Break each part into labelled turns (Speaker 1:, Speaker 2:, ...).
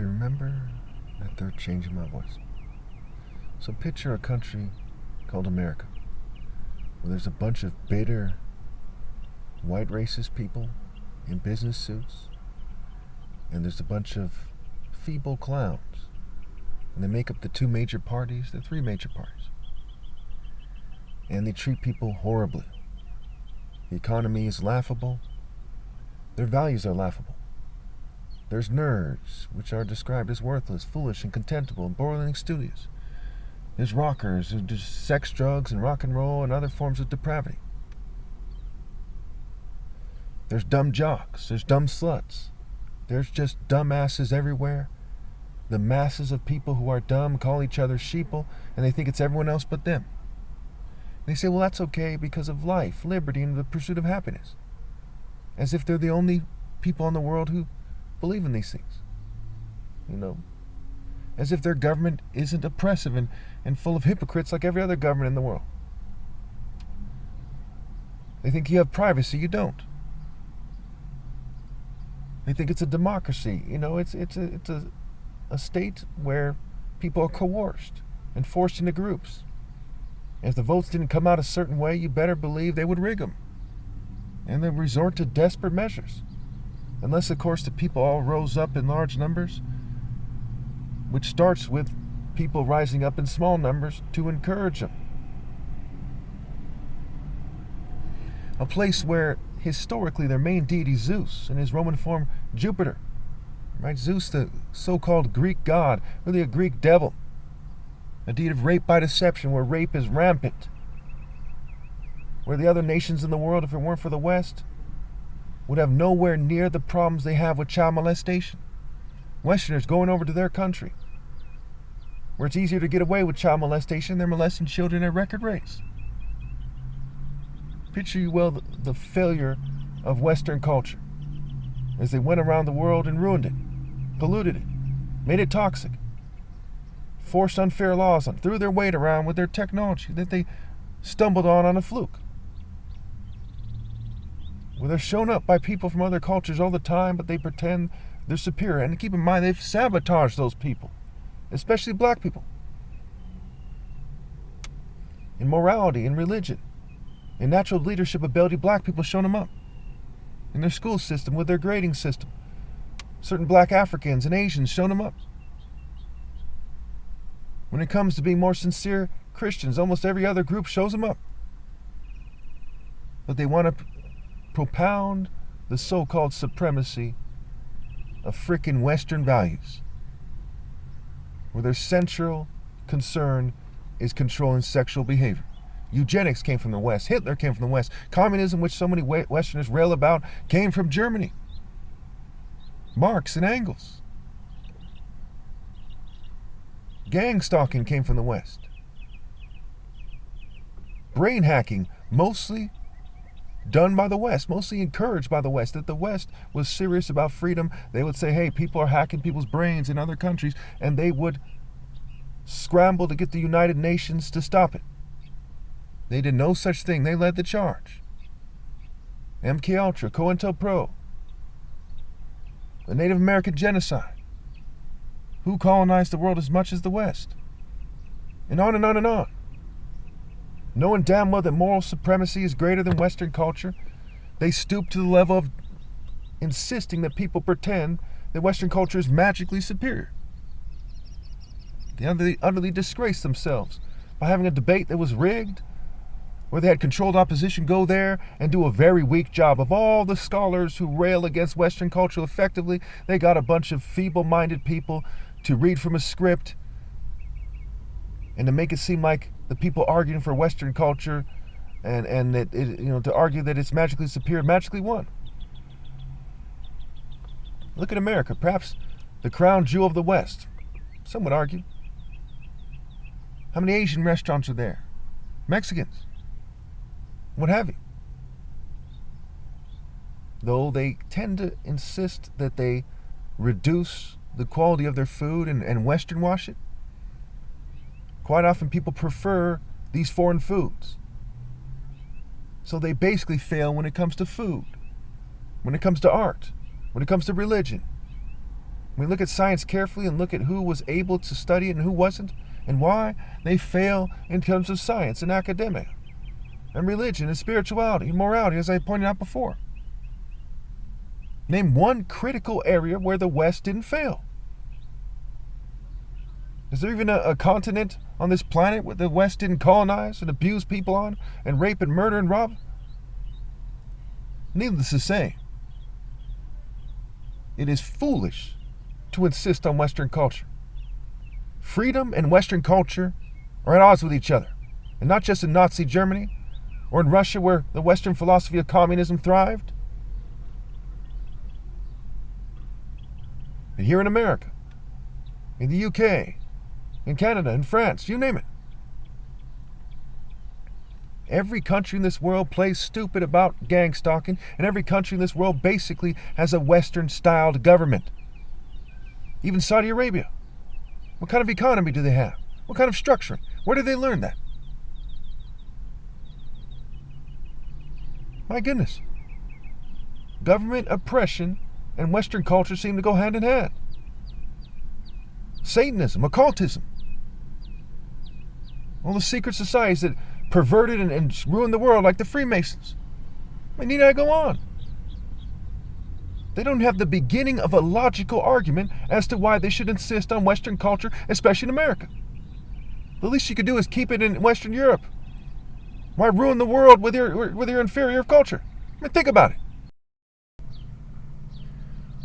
Speaker 1: Okay, remember that they're changing my voice. So picture a country called America, where there's a bunch of bitter, white racist people in business suits, and there's a bunch of feeble clowns, and they make up the two major parties, the three major parties. And they treat people horribly. The economy is laughable. Their values are laughable. There's nerds, which are described as worthless, foolish, and contemptible, and boiling studious. There's rockers, there's sex, drugs, and rock and roll, and other forms of depravity. There's dumb jocks, there's dumb sluts. There's just dumbasses everywhere. The masses of people who are dumb call each other sheeple, and they think it's everyone else but them. They say, well, that's okay because of life, liberty, and the pursuit of happiness. As if they're the only people in the world who believe in these things. As if their government isn't oppressive and full of hypocrites like every other government in the world. They think you have privacy, you don't. They think it's a democracy. It's a state where people are coerced and forced into groups. If the votes didn't come out a certain way, you better believe they would rig them. And they resort to desperate measures. Unless, of course, the people all rose up in large numbers, which starts with people rising up in small numbers to encourage them. A place where, historically, their main deity, Zeus, in his Roman form, Jupiter. Right? Zeus, the so-called Greek god, really a Greek devil. A deity of rape by deception, where rape is rampant. Where the other nations in the world, if it weren't for the West, would have nowhere near the problems they have with child molestation. Westerners going over to their country, where it's easier to get away with child molestation, they're molesting children at record rates. Picture you well the failure of Western culture as they went around the world and ruined it, polluted it, made it toxic, forced unfair laws on, threw their weight around with their technology that they stumbled on a fluke. Where they're shown up by people from other cultures all the time, but they pretend they're superior. And keep in mind, they've sabotaged those people, especially black people. In morality, in religion, in natural leadership ability, black people shown them up. In their school system, with their grading system. Certain black Africans and Asians shown them up. When it comes to being more sincere Christians, almost every other group shows them up. But they want to propound the so-called supremacy of frickin' Western values, where their central concern is controlling sexual behavior. Eugenics came from the West. Hitler came from the West. Communism, which so many Westerners rail about, came from Germany. Marx and Engels. Gang stalking came from the West. Brain hacking, mostly done by the West, mostly encouraged by the West. That the West was serious about freedom. They would say, hey, people are hacking people's brains in other countries, and they would scramble to get the United Nations to stop it. They did no such thing. They led the charge. MKUltra, COINTELPRO, the Native American genocide. Who colonized the world as much as the West? And on and on and on. Knowing damn well that moral supremacy is greater than Western culture, they stoop to the level of insisting that people pretend that Western culture is magically superior. They utterly disgrace themselves by having a debate that was rigged, where they had controlled opposition go there and do a very weak job. Of all the scholars who rail against Western culture effectively, they got a bunch of feeble-minded people to read from a script and to make it seem like the people arguing for Western culture and that to argue that it's magically superior, magically won. Look at America, perhaps the crown jewel of the West. Some would argue. How many Asian restaurants are there? Mexicans? What have you? Though they tend to insist that they reduce the quality of their food and Western wash it, quite often people prefer these foreign foods. So they basically fail when it comes to food, when it comes to art, when it comes to religion, We look at science carefully and look at who was able to study it and who wasn't, and why they fail in terms of science and academia, and religion and spirituality and morality, as I pointed out before. Name one critical area where the West didn't fail. Is there even a continent on this planet where the West didn't colonize and abuse people on, and rape and murder and rob? Needless to say, it is foolish to insist on Western culture. Freedom and Western culture are at odds with each other. And not just in Nazi Germany or in Russia, where the Western philosophy of communism thrived. And here in America, in the UK, in Canada, in France, you name it. Every country in this world plays stupid about gang stalking, and every country in this world basically has a Western-styled government. Even Saudi Arabia. What kind of economy do they have? What kind of structuring? Where did they learn that? My goodness. Government oppression and Western culture seem to go hand in hand. Satanism, occultism. All the secret societies that perverted and ruined the world, like the Freemasons. I need I go on. They don't have the beginning of a logical argument as to why they should insist on Western culture, especially in America. The least you could do is keep it in Western Europe. Why ruin the world with your inferior culture? I mean, think about it.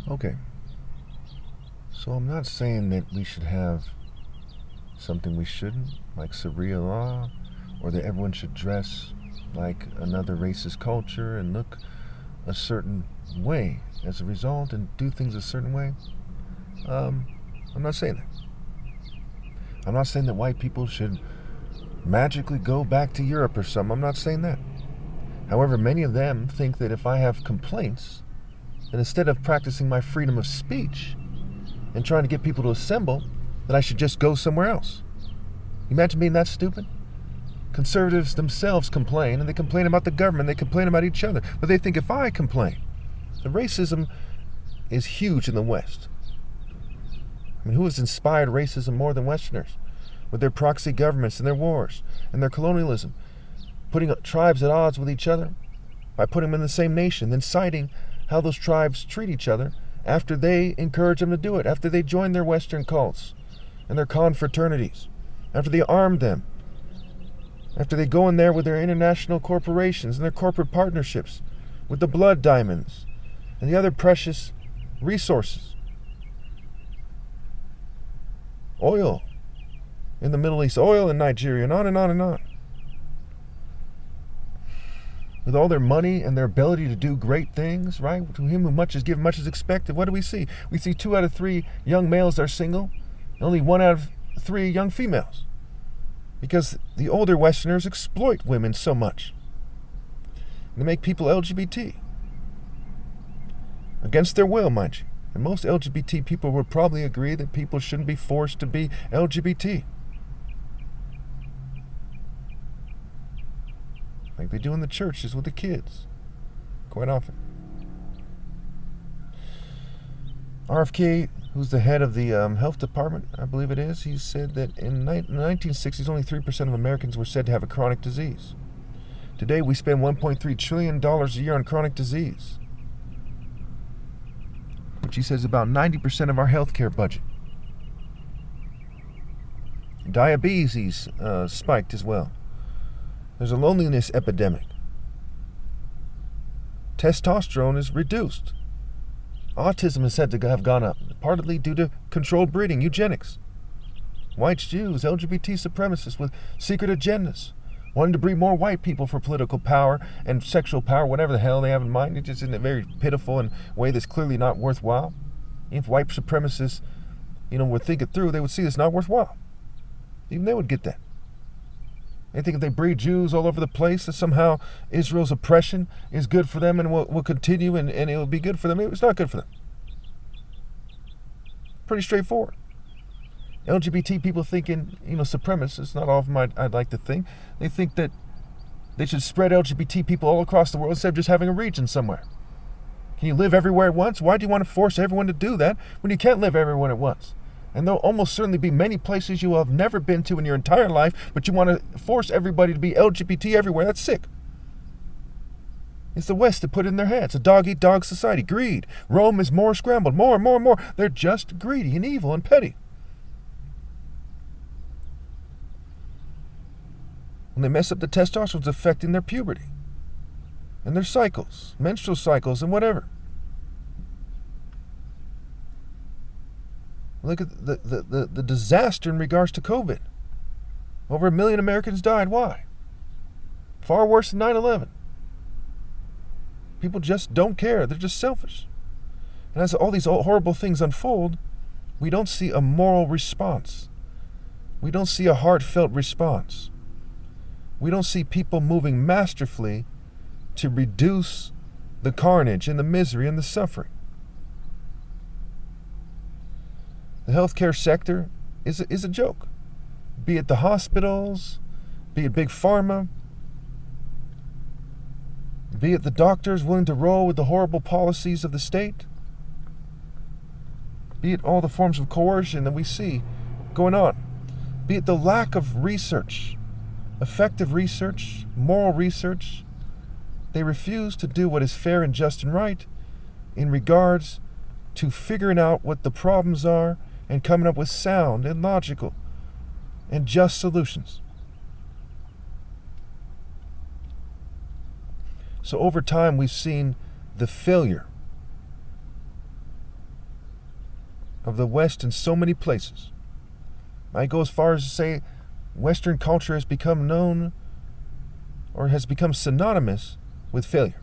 Speaker 1: Okay. So I'm not saying that we should have something we shouldn't, like Sharia law, or that everyone should dress like another racist culture and look a certain way as a result and do things a certain way. I'm not saying that. I'm not saying that white people should magically go back to Europe or something. I'm not saying that. However, many of them think that if I have complaints, then instead of practicing my freedom of speech and trying to get people to assemble, that I should just go somewhere else. Imagine being that stupid. Conservatives themselves complain, and they complain about the government, they complain about each other, but they think if I complain, the racism is huge in the West. I mean, who has inspired racism more than Westerners? With their proxy governments and their wars and their colonialism, putting tribes at odds with each other by putting them in the same nation, then citing how those tribes treat each other after they encourage them to do it, after they join their Western cults and their confraternities, after they arm them, after they go in there with their international corporations and their corporate partnerships, with the blood diamonds and the other precious resources. Oil in the Middle East, oil in Nigeria, and on and on and on. With all their money and their ability to do great things, right? To him who much is given, much is expected. What do we see? We see 2 out of 3 young males are single, and only 1 out of 3 young females. Because the older Westerners exploit women so much. And they make people LGBT. Against their will, mind you. And most LGBT people would probably agree that people shouldn't be forced to be LGBT. Like they do in the churches with the kids. Quite often. RFK, who's the head of the health department, I believe it is, he said that in the 1960s, only 3% of Americans were said to have a chronic disease. Today, we spend $1.3 trillion a year on chronic disease, which he says is about 90% of our healthcare budget. Diabetes spiked as well. There's a loneliness epidemic. Testosterone is reduced. Autism is said to have gone up, partly due to controlled breeding, eugenics. Whites, Jews, LGBT supremacists with secret agendas, wanting to breed more white people for political power and sexual power, whatever the hell they have in mind. It's just in a very pitiful and way that's clearly not worthwhile. If white supremacists, would think it through, they would see this not worthwhile. Even they would get that. They think if they breed Jews all over the place, that somehow Israel's oppression is good for them and will continue and it will be good for them. It's not good for them. Pretty straightforward. LGBT people thinking, supremacists, not all of them I'd like to think, they think that they should spread LGBT people all across the world instead of just having a region somewhere. Can you live everywhere at once? Why do you want to force everyone to do that when you can't live everywhere at once? And there'll almost certainly be many places you will have never been to in your entire life, but you want to force everybody to be LGBT everywhere. That's sick. It's the West that put it in their heads. A dog-eat-dog society. Greed. Rome is more scrambled. More. They're just greedy and evil and petty. When they mess up the testosterone, it's affecting their puberty and their cycles, menstrual cycles and whatever. Look at the disaster in regards to COVID. Over 1 million Americans died. Why? Far worse than 9/11. People just don't care. They're just selfish. And as all these horrible things unfold, we don't see a moral response. We don't see a heartfelt response. We don't see people moving masterfully to reduce the carnage and the misery and the suffering. The healthcare sector is a joke. Be it the hospitals, be it big pharma, be it the doctors willing to roll with the horrible policies of the state, be it all the forms of coercion that we see going on, be it the lack of research, effective research, moral research. They refuse to do what is fair and just and right in regards to figuring out what the problems are and coming up with sound and logical and just solutions. So over time, we've seen the failure of the West in so many places. I go as far as to say Western culture has become known or has become synonymous with failure.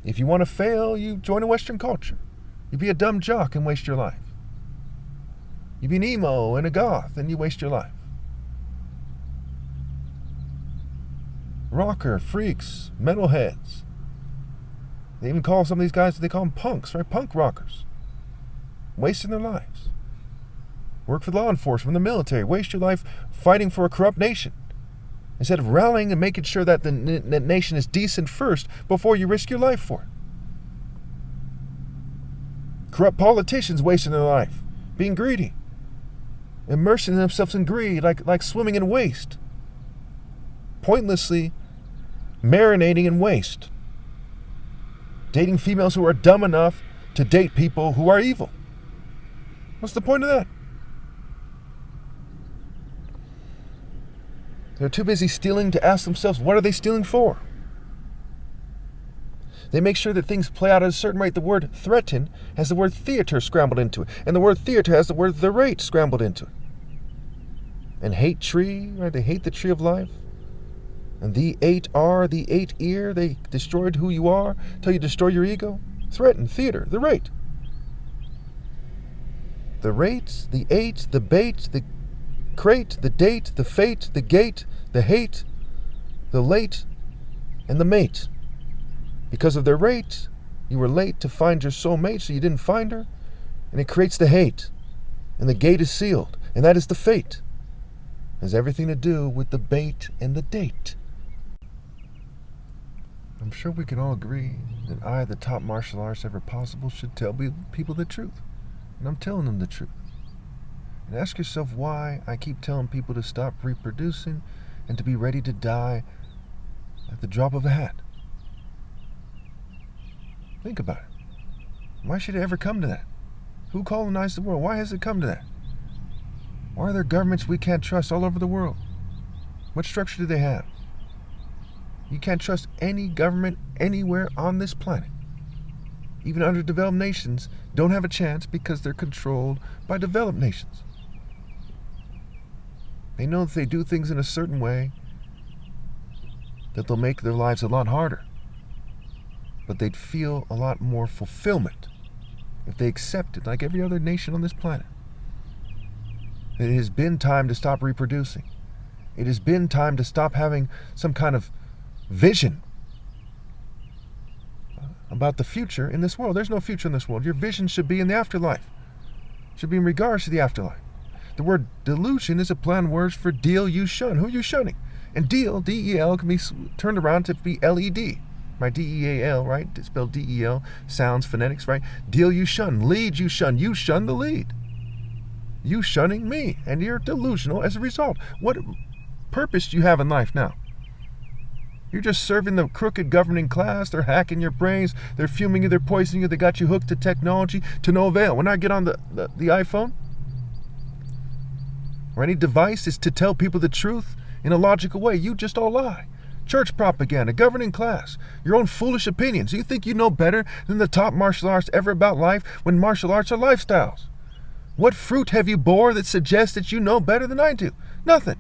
Speaker 1: If you want to fail, you join a Western culture. You be a dumb jock and waste your life. You be an emo and a goth and you waste your life. Rocker, freaks, metalheads. They even call some of these guys, they call them punks, right? Punk rockers. Wasting their lives. Work for law enforcement, the military. Waste your life fighting for a corrupt nation. Instead of rallying and making sure that the nation is decent first before you risk your life for it. Corrupt politicians wasting their life, being greedy, immersing themselves in greed like swimming in waste. Pointlessly marinating in waste. Dating females who are dumb enough to date people who are evil. What's the point of that? They're too busy stealing to ask themselves, what are they stealing for? They make sure that things play out at a certain rate. The word threaten has the word theater scrambled into it. And the word theater has the word the rate scrambled into it. And hate tree, right? They hate the tree of life. And the 8R, the 8 ear, they destroyed who you are till you destroy your ego. Threaten, theater, the rate. The rate, the 8, the bait, the crate, the date, the fate, the gate, the hate, the late, and the mate. Because of their rate, you were late to find your soulmate, so you didn't find her, and it creates the hate. And the gate is sealed, and that is the fate. It has everything to do with the bait and the date. I'm sure we can all agree that I, the top martial artist ever possible, should tell people the truth. And I'm telling them the truth. And ask yourself why I keep telling people to stop reproducing and to be ready to die at the drop of a hat. Think about it. Why should it ever come to that? Who colonized the world? Why has it come to that? Why are there governments we can't trust all over the world? What structure do they have? You can't trust any government anywhere on this planet. Even underdeveloped nations don't have a chance because they're controlled by developed nations. They know if they do things in a certain way that they'll make their lives a lot harder. But they'd feel a lot more fulfillment if they accepted, like every other nation on this planet, that it has been time to stop reproducing. It has been time to stop having some kind of vision about the future in this world. There's no future in this world. Your vision should be in the afterlife. It should be in regards to the afterlife. The word delusion is a play on words for deal you shun. Who are you shunning? And deal, D-E-L, can be turned around to be L-E-D. right? D-E-A-L, right? It's spelled D-E-L, sounds, phonetics, right? Deal you shun, lead you shun the lead. You shunning me, and you're delusional as a result. What purpose do you have in life now? You're just serving the crooked governing class. They're hacking your brains. They're fuming you. They're poisoning you. They got you hooked to technology to no avail. When I get on the iPhone or any device, is to tell people the truth in a logical way. You just all lie. Church propaganda, governing class, your own foolish opinions. You think you know better than the top martial arts ever about life when martial arts are lifestyles? What fruit have you bore that suggests that you know better than I do? Nothing.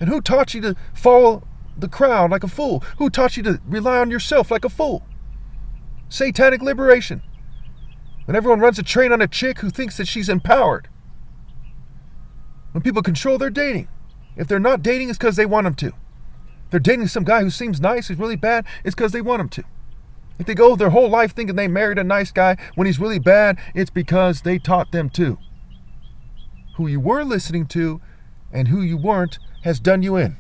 Speaker 1: And who taught you to follow the crowd like a fool? Who taught you to rely on yourself like a fool? Satanic liberation. When everyone runs a train on a chick who thinks that she's empowered. When people control their dating. If they're not dating, it's because they want them to. If they're dating some guy who seems nice, who's really bad, it's because they want them to. If they go their whole life thinking they married a nice guy when he's really bad, it's because they taught them to. Who you were listening to and who you weren't has done you in.